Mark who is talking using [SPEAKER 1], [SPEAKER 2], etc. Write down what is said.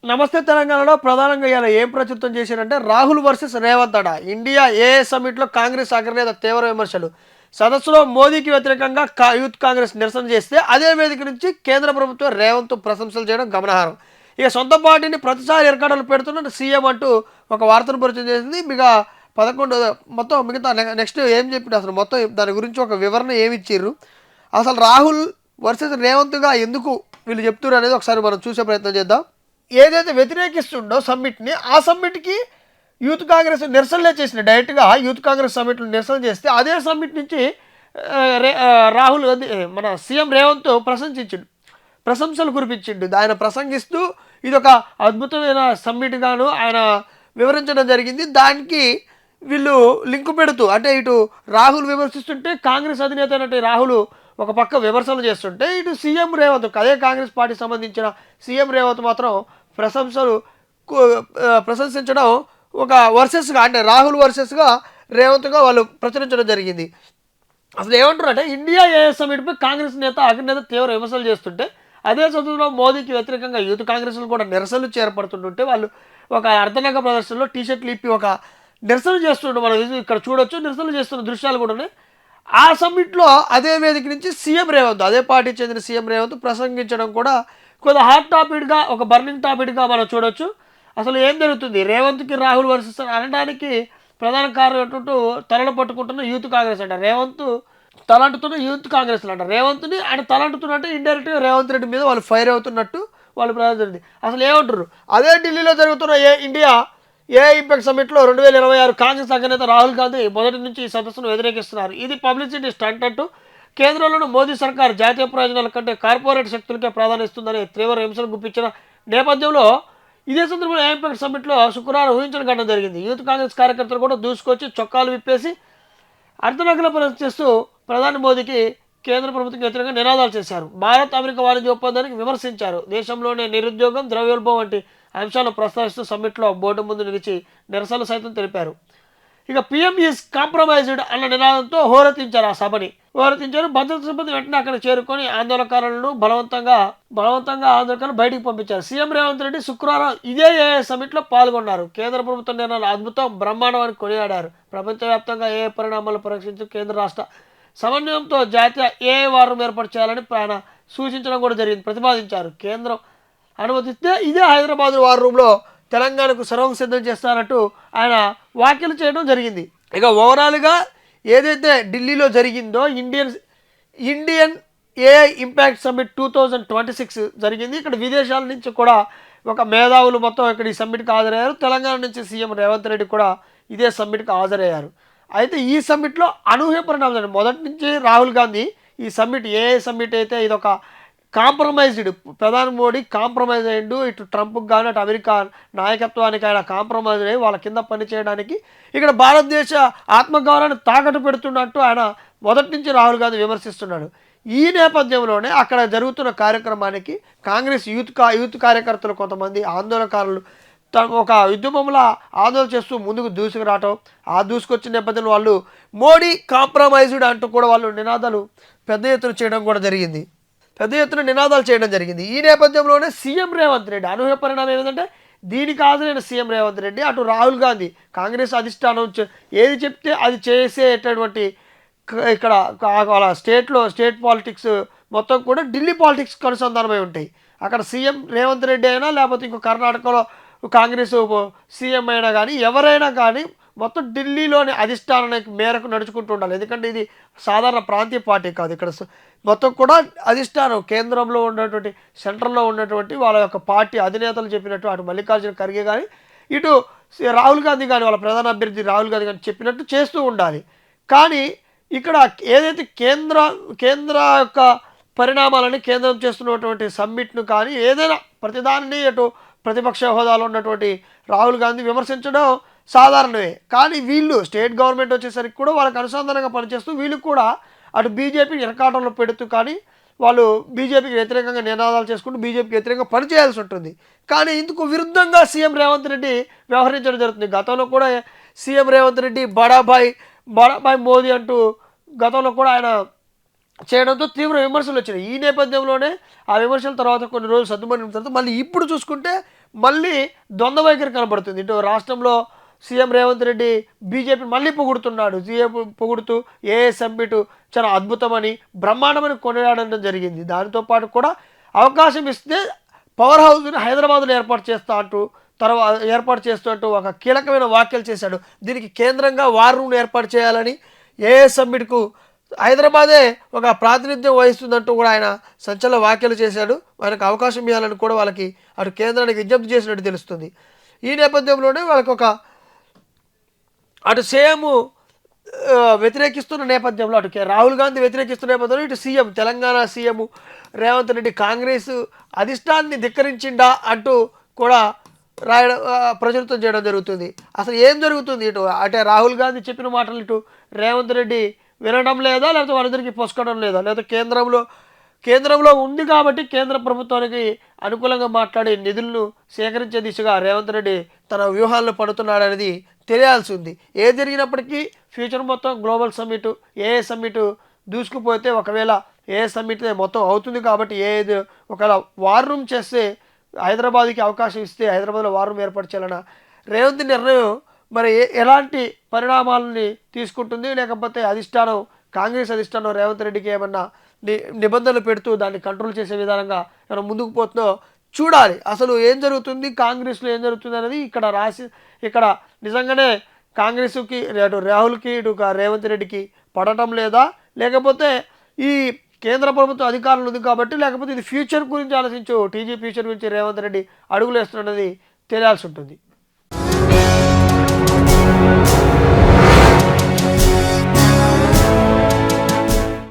[SPEAKER 1] నమస్తే తెలంగాణలో ప్రధానంగా ఇవాళ ఏం ప్రచురితం చేశారంటే రాహుల్ వర్సెస్ రేవంత్ అట. ఇండియా ఏఏ సమ్మిట్లో కాంగ్రెస్ అగ్రనేత తీవ్ర విమర్శలు. సదస్సులో మోదీకి వ్యతిరేకంగా యూత్ కాంగ్రెస్ నిరసన చేస్తే అదే వేదిక నుంచి కేంద్ర ప్రభుత్వం రేవంత్ ప్రశంసలు చేయడం గమనార్హం. ఇక సొంత పార్టీని ప్రతిసారి ఇరకాటలు పెడుతున్న సీఎం అంటూ ఒక వార్తను పరిచయం చేసింది. ఇక 11 మొత్తం మిగతా నెక్స్ట్ ఏం చెప్పిండు అసలు మొత్తం దాని గురించి ఒక వివరణ ఏమి ఇచ్చిర్రు, అసలు రాహుల్ వర్సెస్ రేవంత్గా ఎందుకు వీళ్ళు చెప్తున్నారు అనేది ఒకసారి మనం చూసే ప్రయత్నం చేద్దాం. ఏదైతే వ్యతిరేకిస్తుండో సమ్మిట్ని, ఆ సమ్మిట్కి యూత్ కాంగ్రెస్ నిరసనలే చేసిన డైరెక్ట్గా యూత్ కాంగ్రెస్ సమ్మిట్లు నిరసన చేస్తే అదే సమ్మిట్ నుంచి రాహుల్ గాంధీ మన సీఎం రేవంత్ ప్రశంసలు కురిపించిండు. ఆయన ప్రసంగిస్తూ ఇది ఒక అద్భుతమైన సమ్మిట్ గాను ఆయన వివరించడం జరిగింది. దానికి వీళ్ళు లింకు పెడుతూ అంటే ఇటు రాహుల్ విమర్శిస్తుంటే కాంగ్రెస్ అధినేత అయినట్టు రాహుల్ ఒక పక్క విమర్శలు చేస్తుంటే ఇటు సీఎం రేవంత్ అదే కాంగ్రెస్ పార్టీ సంబంధించిన సీఎం రేవంత్ మాత్రం ప్రశంసలు ప్రశంసించడం ఒక వర్సెస్గా అంటే రాహుల్ వర్సెస్గా రేవంత్గా వాళ్ళు ప్రచురించడం జరిగింది. అసలు ఏమంటారు అంటే ఇండియా ఏఏ సమ్మిట్పై కాంగ్రెస్ నేత అగ్రనేత తీవ్ర విమర్శలు చేస్తుంటే అదే చదువులో మోదీకి వ్యతిరేకంగా యూత్ కాంగ్రెస్లు కూడా నిరసనలు చేపడుతుంటుంటే వాళ్ళు ఒక అర్ధనగ ప్రదర్శనలో టీషర్ట్లు ఇప్పి ఒక నిరసన చేస్తుండే మనం ఇక్కడ చూడొచ్చు. నిరసనలు చేస్తున్న దృశ్యాలు కూడా ఉన్నాయి. ఆ సమ్మిట్లో అదే వేదిక నుంచి సీఎం రేవంత్ అదే పార్టీకి చెందిన సీఎం రేవంత్ ప్రసంగించడం కూడా కొంత హాట్ టాపిక్గా ఒక బర్నింగ్ టాపిక్గా మనం చూడొచ్చు. అసలు ఏం జరుగుతుంది రేవంత్కి రాహుల్ వర్సెస్ అనడానికి ప్రధాన కారణం ఏంటంటూ తలలు పట్టుకుంటున్న యూత్ కాంగ్రెస్ అంట. రేవంత్ తలంటుతున్న యూత్ కాంగ్రెస్ అంట రేవంత్ని ఆయన తలంటుతున్నట్టు ఇండైరెక్ట్గా రేవంత్ రెడ్డి మీద వాళ్ళు ఫైర్ అవుతున్నట్టు వాళ్ళు ప్రధాన. అసలు ఏమంటారు అదే ఢిల్లీలో జరుగుతున్న ఇండియా ఏ ఇంపాక్ట్ సమ్మిట్లో 2026 కాంగ్రెస్ అగ్రనేత రాహుల్ గాంధీ మొదటి నుంచి ఈ సదస్సును వ్యతిరేకిస్తున్నారు. ఇది పబ్లిసిటీ స్టంట్ అంటూ కేంద్రంలోని మోదీ సర్కార్ జాతీయ ప్రయోజనాల కంటే కార్పొరేట్ శక్తులకే ప్రాధాన్యత ఇస్తుందని తీవ్ర విమర్శలు గుప్పించిన నేపథ్యంలో ఇదే సందర్భంలో ఏ ఇంపాక్ట్ సమ్మిట్లో శుక్రవారం ఊహించడం ఘటన జరిగింది. యూత్ కాంగ్రెస్ కార్యకర్తలు కూడా దూసుకొచ్చి చొక్కాలు విప్పేసి అర్ధనగ్న ప్రదర్శిస్తూ ప్రధాని మోదీకి కేంద్ర ప్రభుత్వం వ్యతిరేకంగా నినాదాలు చేశారు. భారత్ అమెరికా వాణిజ్య ఒప్పందానికి విమర్శించారు. దేశంలోనే నిరుద్యోగం ద్రవ్యోల్బణం వంటి అంశాలను ప్రస్తావిస్తూ సమ్మిట్లో బోర్డు ముందు నిలిచి నిరసనలు సైతం తెలిపారు. ఇక పీఎం ఈజ్ కాంప్రమైజ్డ్ అన్న నినాదంతో హోరెత్తించారు. ఆ సభని హోరెత్తించారు. భద్రతా సిబ్బంది వెంటనే అక్కడ చేరుకొని ఆందోళనకారులను బలవంతంగా ఆందోళనకారులను బయటికి పంపించారు. సీఎం రేవంత్ రెడ్డి శుక్రవారం ఇదే సమ్మిట్లో పాల్గొన్నారు. కేంద్ర ప్రభుత్వ నిర్ణయాలు అద్భుతం బ్రహ్మాండం అని కొనియాడారు. ప్రపంచవ్యాప్తంగా ఏ పరిణామాలు పరీక్షించి కేంద్ర రాష్ట్ర సమన్వయంతో జాతీయ ఏ వారం ఏర్పాటు చేయాలని ఆయన సూచించడం కూడా జరిగింది. ప్రతిపాదించారు. కేంద్రం అనుమతిస్తే ఇదే హైదరాబాద్ వార్ రూమ్లో తెలంగాణకు సర్వం సిద్ధం చేస్తానంటూ ఆయన వ్యాఖ్యలు చేయడం జరిగింది. ఇక ఓవరాల్గా ఏదైతే ఢిల్లీలో జరిగిందో ఇండియన్ ఏఐ ఇంపాక్ట్ సమ్మిట్ 2026 జరిగింది. ఇక్కడ విదేశాల నుంచి కూడా ఒక మేధావులు మొత్తం ఇక్కడ ఈ సమ్మిట్కి హాజరయ్యారు. తెలంగాణ నుంచి సీఎం రేవంత్ రెడ్డి కూడా ఇదే సమ్మిట్కి హాజరయ్యారు. అయితే ఈ సమ్మిట్లో అనూహ్య పరిణామాలు మొదటి నుంచి రాహుల్ గాంధీ ఈ సమ్మిట్ ఏఐ సమ్మిట్ అయితే ఇదొక కాంప్రమైజ్డ్ ప్రధాని మోడీ కాంప్రమైజ్ అయ్యిండు. ఇటు ట్రంప్కి కానీ అటు అమెరికా నాయకత్వానికి ఆయన కాంప్రమైజ్ అయ్యి వాళ్ళ కింద పనిచేయడానికి ఇక్కడ భారతదేశ ఆత్మగౌరవాన్ని తాకట్టు పెడుతున్నట్టు ఆయన మొదటి నుంచి రాహుల్ గాంధీ విమర్శిస్తున్నాడు. ఈ నేపథ్యంలోనే అక్కడ జరుగుతున్న కార్యక్రమానికి కాంగ్రెస్ యూత్ కార్యకర్తలు కొంతమంది ఆందోళనకారులు ఒక ఉద్యమంలో ఆందోళన చేస్తూ ముందుకు దూసుకురావటం, ఆ దూసుకొచ్చిన నేపథ్యంలో వాళ్ళు మోడీ కాంప్రమైజ్డ్ అంటూ కూడా వాళ్ళు నినాదాలు పెద్ద ఎత్తున చేయడం కూడా జరిగింది. ఈ నేపథ్యంలోనే సీఎం రేవంత్ రెడ్డి అనూహ్య పరిణామం ఏమిటంటే దీనికి హాజరైన సీఎం రేవంత్ రెడ్డి అటు రాహుల్ గాంధీ కాంగ్రెస్ అధిష్టానం ఏది చెప్తే అది చేసేటటువంటి ఇక్కడ వాళ్ళ స్టేట్ పాలిటిక్స్ మొత్తం కూడా ఢిల్లీ పాలిటిక్స్కి అనుసంధానమై ఉంటాయి. అక్కడ సీఎం రేవంత్ రెడ్డి అయినా లేకపోతే ఇంకో కర్ణాటకలో కాంగ్రెస్ సీఎం అయినా కానీ ఎవరైనా కానీ మొత్తం ఢిల్లీలోని అధిష్టానానికి మేరకు నడుచుకుంటూ ఉండాలి. ఎందుకంటే ఇది సాధారణ ప్రాంతీయ పార్టీ కాదు. ఇక్కడ మొత్తం కూడా అధిష్టానం కేంద్రంలో ఉన్నటువంటి సెంట్రల్లో ఉన్నటువంటి వాళ్ళ యొక్క పార్టీ అధినేతలు చెప్పినట్టు అటు మల్లికార్జున ఖర్గే కానీ ఇటు రాహుల్ గాంధీ కానీ వాళ్ళ ప్రధాన అభ్యర్థి రాహుల్ గాంధీ కానీ చెప్పినట్టు చేస్తూ ఉండాలి. కానీ ఇక్కడ ఏదైతే కేంద్ర యొక్క పరిణామాలని కేంద్రం చేస్తున్నటువంటి సమ్మిట్ను కానీ ఏదైనా ప్రతిదాన్ని అటు ప్రతిపక్ష హోదాలో ఉన్నటువంటి రాహుల్ గాంధీ విమర్శించడం సాధారణమే. కానీ వీళ్ళు స్టేట్ గవర్నమెంట్ వచ్చేసరికి కూడా వాళ్ళకి అనుసంధానంగా పనిచేస్తూ వీళ్ళు కూడా అటు బీజేపీ ఇరకాటంలో పెడుతూ కానీ వాళ్ళు బీజేపీకి వ్యతిరేకంగా నినాదాలు చేసుకుంటూ బీజేపీకి వ్యతిరేకంగా పనిచేయాల్సి ఉంటుంది. కానీ ఇందుకు విరుద్ధంగా సీఎం రేవంత్ రెడ్డి వ్యవహరించడం జరుగుతుంది. గతంలో కూడా సీఎం రేవంత్ రెడ్డి బడాభాయ్ మోదీ అంటూ గతంలో కూడా ఆయన చేయడంతో తీవ్ర విమర్శలు వచ్చినాయి. ఈ నేపథ్యంలోనే ఆ విమర్శల తర్వాత కొన్ని రోజులు సర్దుమణిన తర్వాత మళ్ళీ ఇప్పుడు చూసుకుంటే మళ్ళీ ద్వంద్వ వైఖరి కనబడుతుంది. ఇటు రాష్ట్రంలో సీఎం రేవంత్ రెడ్డి బీజేపీ మళ్ళీ పొగుడుతున్నాడు. సీఎం పొగుడుతూ ఏఏ సమ్మిట్ చాలా అద్భుతమని బ్రహ్మాండమని కొనియాడడం జరిగింది. దానితో పాటు కూడా అవకాశం ఇస్తే పవర్ హౌస్ని హైదరాబాద్లో ఏర్పాటు చేస్తూ అంటూ ఒక కీలకమైన వ్యాఖ్యలు చేశాడు. దీనికి కేంద్రంగా వార్ రూమ్ ఏర్పాటు చేయాలని ఏఏ సమ్మిట్కు హైదరాబాదే ఒక ప్రాతినిధ్యం వహిస్తుందంటూ కూడా ఆయన సంచలన వ్యాఖ్యలు చేశాడు. ఆయనకు అవకాశం ఇవ్వాలని కూడా వాళ్ళకి అటు కేంద్రానికి విజ్ఞప్తి చేసినట్టు తెలుస్తుంది. ఈ నేపథ్యంలోనే వాళ్ళకి ఒక అటు సీఎం వ్యతిరేకిస్తున్న నేపథ్యంలో రాహుల్ గాంధీ వ్యతిరేకిస్తున్న నేపథ్యంలో ఇటు సీఎం తెలంగాణ సీఎం రేవంత్ రెడ్డి కాంగ్రెస్ అధిష్టాన్ని ధిక్కరించిండా అంటూ కూడా ప్రచురితం చేయడం జరుగుతుంది. అసలు ఏం జరుగుతుంది ఇటు అంటే రాహుల్ గాంధీ చెప్పిన మాటలు ఇటు రేవంత్ రెడ్డి వినడం లేదా, లేకపోతే వాళ్ళిద్దరికి పొసుకోవడం లేదా, లేకపోతే కేంద్రంలో ఉంది కాబట్టి కేంద్ర ప్రభుత్వానికి అనుకూలంగా మాట్లాడి నిధులను సేకరించే దిశగా రేవంత్ రెడ్డి తన వ్యూహాల్లో పడుతున్నాడు అనేది తెలియాల్సి ఉంది. ఏది జరిగినప్పటికీ ఫ్యూచర్ మొత్తం గ్లోబల్ సమ్మిట్ ఏఏ సమ్మిట్ దూసుకుపోతే ఒకవేళ ఏఏ సమ్మిట్ మొత్తం అవుతుంది కాబట్టి ఏది ఒకవేళ వార్ రూమ్ చేస్తే హైదరాబాద్కి అవకాశం ఇస్తే హైదరాబాద్లో వార్ రూమ్ ఏర్పాటు చేయాలన్న రేవంత్ నిర్ణయం మరి ఎలాంటి పరిణామాలని తీసుకుంటుంది, లేకపోతే కాంగ్రెస్ అధిష్టానం రేవంత్ రెడ్డికి ఏమన్నా నిబంధనలు పెడుతూ దాన్ని కంట్రోల్ చేసే విధానంగా మనం ముందుకు పోతుందో చూడాలి. అసలు ఏం జరుగుతుంది కాంగ్రెస్లో ఏం జరుగుతుంది అనేది ఇక్కడ నిజంగానే కాంగ్రెస్కి అటు రాహుల్కి ఇటు రేవంత్ రెడ్డికి పడటం లేదా, లేకపోతే ఈ కేంద్ర ప్రభుత్వ అధికారులు ఉంది కాబట్టి, లేకపోతే ఇది ఫ్యూచర్ గురించి ఆలోచించు ఫ్యూచర్ గురించి రేవంత్ రెడ్డి అడుగులు వేస్తున్నది తెలియాల్సి ఉంటుంది.